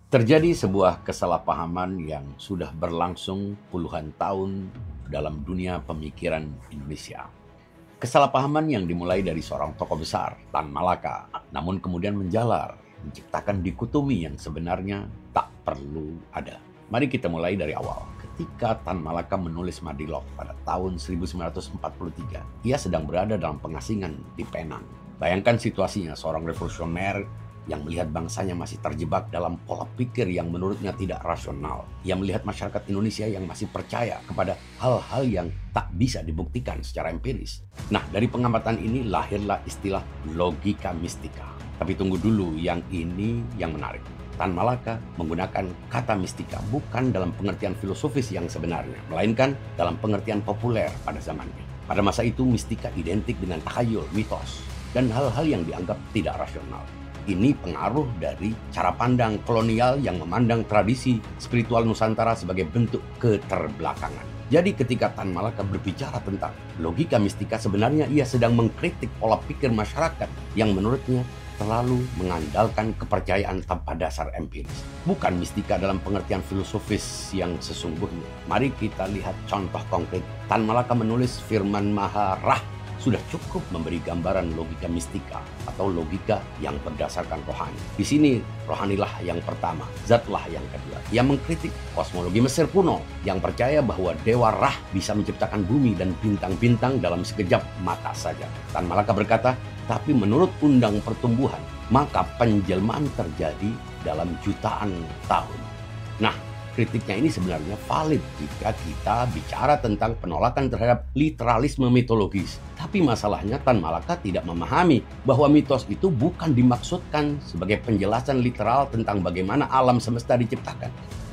Terjadi sebuah kesalahpahaman yang sudah berlangsung puluhan tahun dalam dunia pemikiran Indonesia. Kesalahpahaman yang dimulai dari seorang tokoh besar, Tan Malaka, namun kemudian menjalar, menciptakan dikotomi yang sebenarnya tak perlu ada. Mari kita mulai dari awal. Ketika Tan Malaka menulis Madilog pada tahun 1943, ia sedang berada dalam pengasingan di Penang. Bayangkan situasinya, seorang revolusioner yang melihat bangsanya masih terjebak dalam pola pikir yang menurutnya tidak rasional. Ia melihat masyarakat Indonesia yang masih percaya kepada hal-hal yang tak bisa dibuktikan secara empiris. Nah, dari pengamatan ini lahirlah istilah logika mistika. Tapi tunggu dulu, yang ini yang menarik. Tan Malaka menggunakan kata mistika bukan dalam pengertian filosofis yang sebenarnya, melainkan dalam pengertian populer pada zamannya. Pada masa itu, mistika identik dengan takhayul, mitos, dan hal-hal yang dianggap tidak rasional. Ini pengaruh dari cara pandang kolonial yang memandang tradisi spiritual Nusantara sebagai bentuk keterbelakangan. Jadi ketika Tan Malaka berbicara tentang logika mistika, sebenarnya ia sedang mengkritik pola pikir masyarakat yang menurutnya terlalu mengandalkan kepercayaan tanpa dasar empiris. Bukan mistika dalam pengertian filosofis yang sesungguhnya. Mari kita lihat contoh konkret. Tan Malaka menulis firman Maharah sudah cukup memberi gambaran logika mistika atau logika yang berdasarkan rohani. Di sini rohanilah yang pertama, zatlah yang kedua. Ia mengkritik kosmologi Mesir kuno yang percaya bahwa Dewa Ra bisa menciptakan bumi dan bintang-bintang dalam sekejap mata saja. Tan Malaka berkata, tapi menurut undang pertumbuhan, maka penjelmaan terjadi dalam jutaan tahun. Nah, kritiknya ini sebenarnya valid jika kita bicara tentang penolakan terhadap literalisme mitologis. Tapi masalahnya Tan Malaka tidak memahami bahwa mitos itu bukan dimaksudkan sebagai penjelasan literal tentang bagaimana alam semesta diciptakan.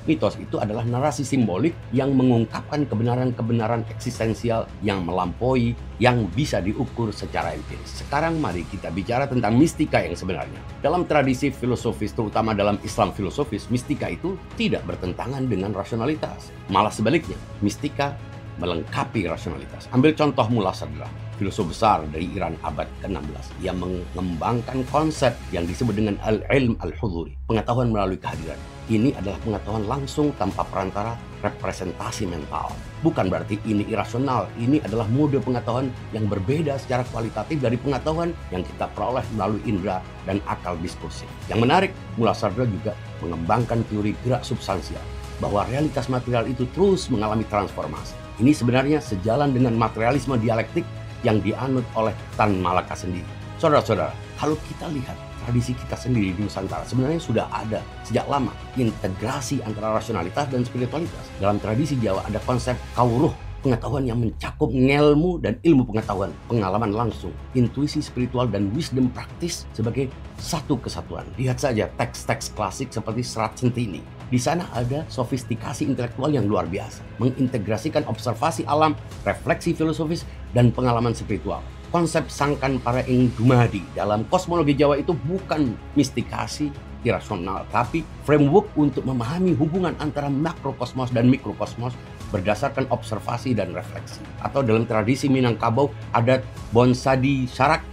Mitos itu adalah narasi simbolik yang mengungkapkan kebenaran-kebenaran eksistensial yang melampaui, yang bisa diukur secara empiris. Sekarang mari kita bicara tentang mistika yang sebenarnya. Dalam tradisi filosofis, terutama dalam Islam filosofis, mistika itu tidak bertentangan dengan rasionalitas. Malah sebaliknya, mistika melengkapi rasionalitas. Ambil contoh Mullah Sadra, filosof besar dari Iran abad ke-16. Ia mengembangkan konsep yang disebut dengan al-ilm al-hudhuri, pengetahuan melalui kehadiran. Ini adalah pengetahuan langsung tanpa perantara representasi mental. Bukan berarti ini irasional, ini adalah mode pengetahuan yang berbeda secara kualitatif dari pengetahuan yang kita peroleh melalui indera dan akal diskursif. Yang menarik, Mullah Sadra juga mengembangkan teori gerak substansial, bahwa realitas material itu terus mengalami transformasi. Ini sebenarnya sejalan dengan materialisme dialektik yang dianut oleh Tan Malaka sendiri. Saudara-saudara, kalau kita lihat tradisi kita sendiri di Nusantara, sebenarnya sudah ada sejak lama integrasi antara rasionalitas dan spiritualitas. Dalam tradisi Jawa ada konsep kawruh, pengetahuan yang mencakup ngelmu dan ilmu pengetahuan, pengalaman langsung, intuisi spiritual dan wisdom praktis sebagai satu kesatuan. Lihat saja teks-teks klasik seperti Serat Centini. Di sana ada sofistikasi intelektual yang luar biasa, mengintegrasikan observasi alam, refleksi filosofis, dan pengalaman spiritual. Konsep sangkan para ing dumadi dalam kosmologi Jawa itu bukan mistikasi irasional, tapi framework untuk memahami hubungan antara makrokosmos dan mikrokosmos berdasarkan observasi dan refleksi. Atau dalam tradisi Minangkabau ada Bonsadi Syarak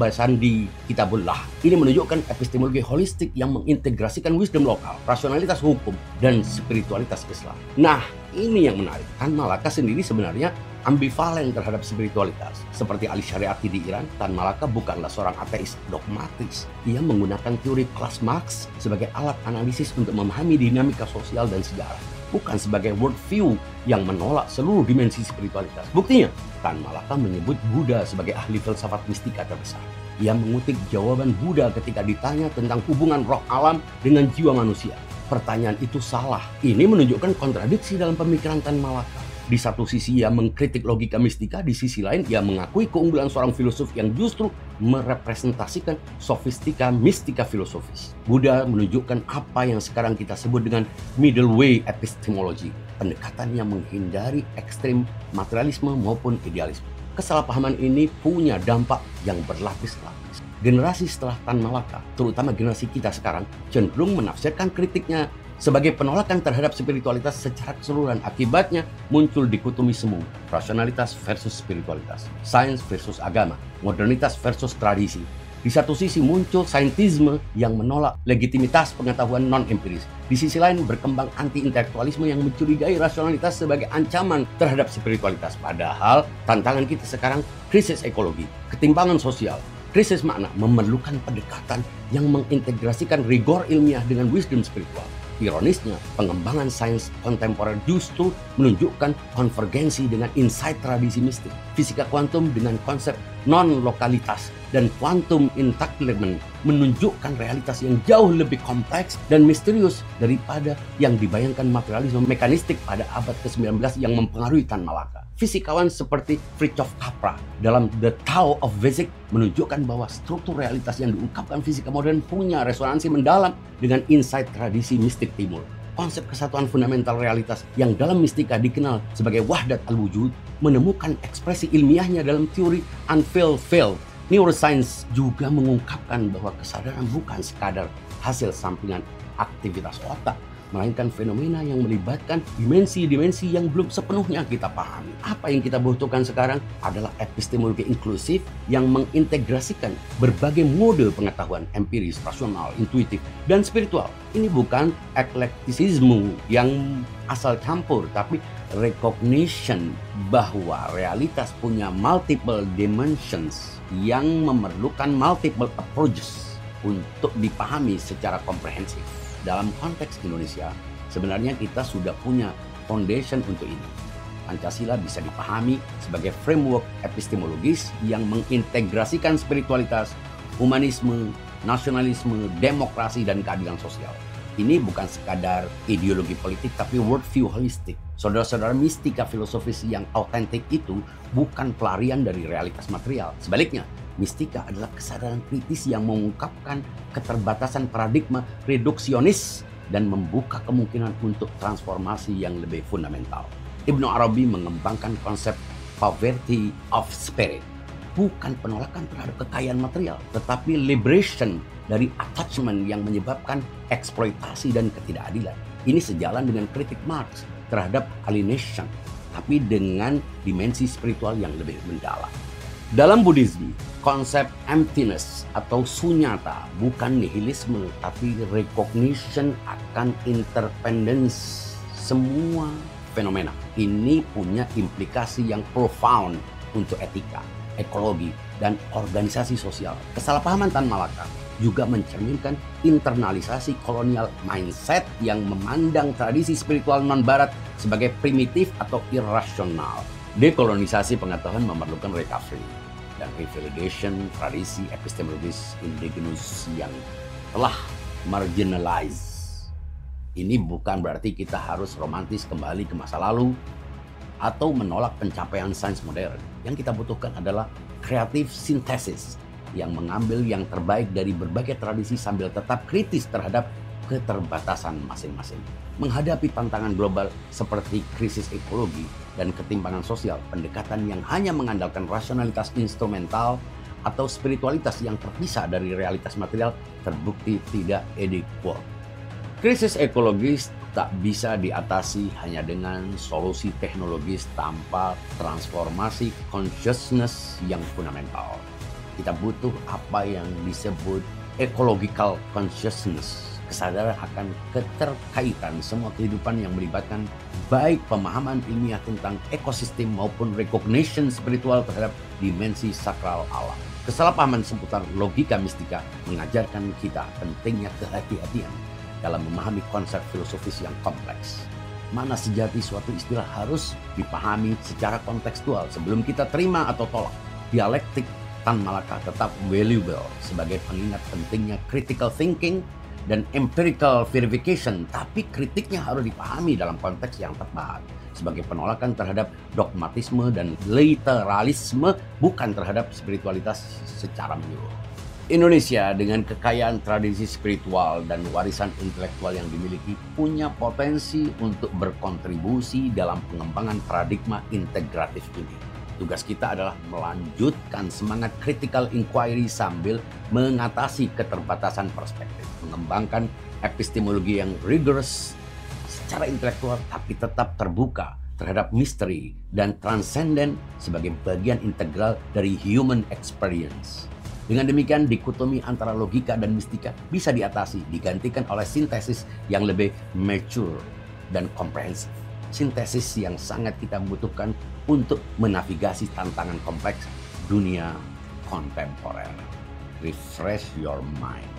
Basandi Kitabullah. Ini menunjukkan epistemologi holistik yang mengintegrasikan wisdom lokal, rasionalitas hukum, dan spiritualitas Islam. Nah, ini yang menarik. Tan Malaka sendiri sebenarnya ambivalen terhadap spiritualitas. Seperti Ali Syariati di Iran, Tan Malaka bukanlah seorang ateis dogmatis. Ia menggunakan teori kelas Marx sebagai alat analisis untuk memahami dinamika sosial dan sejarah, bukan sebagai worldview yang menolak seluruh dimensi spiritualitas. Buktinya, Tan Malaka menyebut Buddha sebagai ahli filsafat mistika terbesar. Ia mengutip jawaban Buddha ketika ditanya tentang hubungan roh alam dengan jiwa manusia. Pertanyaan itu salah. Ini menunjukkan kontradiksi dalam pemikiran Tan Malaka. Di satu sisi ia mengkritik logika mistika, di sisi lain ia mengakui keunggulan seorang filosof yang justru merepresentasikan sofistika mistika filosofis. Buddha menunjukkan apa yang sekarang kita sebut dengan middle way epistemology, pendekatan yang menghindari ekstrim materialisme maupun idealisme. Kesalahpahaman ini punya dampak yang berlapis-lapis. Generasi setelah Tan Malaka, terutama generasi kita sekarang, cenderung menafsirkan kritiknya sebagai penolakan terhadap spiritualitas secara keseluruhan. Akibatnya muncul dikotomi semu, rasionalitas versus spiritualitas, sains versus agama, modernitas versus tradisi, Di satu sisi muncul saintisme yang menolak legitimitas pengetahuan non-empiris. Di sisi lain berkembang anti-intelektualisme yang mencurigai rasionalitas sebagai ancaman terhadap spiritualitas. Padahal tantangan kita sekarang krisis ekologi, ketimpangan sosial, krisis makna memerlukan pendekatan yang mengintegrasikan rigor ilmiah dengan wisdom spiritual. Ironisnya, pengembangan sains kontemporer justru menunjukkan konvergensi dengan insight tradisi mistik. Fisika kuantum dengan konsep non-lokalitas dan quantum entanglement menunjukkan realitas yang jauh lebih kompleks dan misterius daripada yang dibayangkan materialisme mekanistik pada abad ke-19 yang mempengaruhi Tan Malaka. Fisikawan seperti Fritjof Capra dalam The Tao of Physics menunjukkan bahwa struktur realitas yang diungkapkan fisika modern punya resonansi mendalam dengan insight tradisi mistik timur. Konsep kesatuan fundamental realitas yang dalam mistika dikenal sebagai wahdat al-wujud menemukan ekspresi ilmiahnya dalam teori unveiled field. Neuroscience juga mengungkapkan bahwa kesadaran bukan sekadar hasil sampingan aktivitas otak, melainkan fenomena yang melibatkan dimensi-dimensi yang belum sepenuhnya kita pahami. Apa yang kita butuhkan sekarang adalah epistemologi inklusif yang mengintegrasikan berbagai mode pengetahuan empiris, rasional, intuitif, dan spiritual. Ini bukan eklektisisme yang asal campur, tapi recognition bahwa realitas punya multiple dimensions yang memerlukan multiple approaches untuk dipahami secara komprehensif. Dalam konteks Indonesia, sebenarnya kita sudah punya foundation untuk ini. Pancasila bisa dipahami sebagai framework epistemologis yang mengintegrasikan spiritualitas, humanisme, nasionalisme, demokrasi, dan keadilan sosial. Ini bukan sekadar ideologi politik, tapi worldview holistik. Saudara-saudara, mistika filosofis yang autentik itu bukan pelarian dari realitas material. Sebaliknya, mistika adalah kesadaran kritis yang mengungkapkan keterbatasan paradigma reduksionis dan membuka kemungkinan untuk transformasi yang lebih fundamental. Ibnu Arabi mengembangkan konsep poverty of spirit, bukan penolakan terhadap kekayaan material, tetapi liberation dari attachment yang menyebabkan eksploitasi dan ketidakadilan. Ini sejalan dengan kritik Marx terhadap alienation, tapi dengan dimensi spiritual yang lebih mendalam. Dalam Buddhisme, konsep emptiness atau sunyata bukan nihilisme, tapi recognition akan interdependence semua fenomena. Ini punya implikasi yang profound untuk etika, ekologi, dan organisasi sosial. Kesalahpahaman Tan Malaka juga mencerminkan internalisasi kolonial mindset yang memandang tradisi spiritual non-barat sebagai primitif atau irrasional. Dekolonisasi pengetahuan memerlukan recovery dan revalidation tradisi epistemologis indigenous yang telah marginalized. Ini bukan berarti kita harus romantis kembali ke masa lalu atau menolak pencapaian sains modern. Yang kita butuhkan adalah creative synthesis yang mengambil yang terbaik dari berbagai tradisi sambil tetap kritis terhadap keterbatasan masing-masing. Menghadapi tantangan global seperti krisis ekologi dan ketimpangan sosial, pendekatan yang hanya mengandalkan rasionalitas instrumental atau spiritualitas yang terpisah dari realitas material terbukti tidak adequate. Krisis ekologis tak bisa diatasi hanya dengan solusi teknologis tanpa transformasi consciousness yang fundamental. Kita butuh apa yang disebut ecological consciousness, kesadaran akan keterkaitan semua kehidupan yang melibatkan baik pemahaman ilmiah tentang ekosistem maupun recognition spiritual terhadap dimensi sakral alam. Kesalahpahaman seputar logika mistika mengajarkan kita pentingnya kehati-hatian dalam memahami konsep filosofis yang kompleks. Mana sejati suatu istilah harus dipahami secara kontekstual sebelum kita terima atau tolak. Dialektik Tan Malaka tetap valuable sebagai pengingat pentingnya critical thinking dan empirical verification, tapi kritiknya harus dipahami dalam konteks yang tepat sebagai penolakan terhadap dogmatisme dan literalisme, bukan terhadap spiritualitas secara menyeluruh. Indonesia dengan kekayaan tradisi spiritual dan warisan intelektual yang dimiliki punya potensi untuk berkontribusi dalam pengembangan paradigma integratif ini. Tugas kita adalah melanjutkan semangat critical inquiry sambil mengatasi keterbatasan perspektif, mengembangkan epistemologi yang rigorous secara intelektual tapi tetap terbuka terhadap misteri dan transcendent sebagai bagian integral dari human experience. Dengan demikian, dikotomi antara logika dan mistika bisa diatasi, digantikan oleh sintesis yang lebih mature dan komprehensif. Sintesis yang sangat kita butuhkan untuk menavigasi tantangan kompleks dunia kontemporer. Refresh your mind.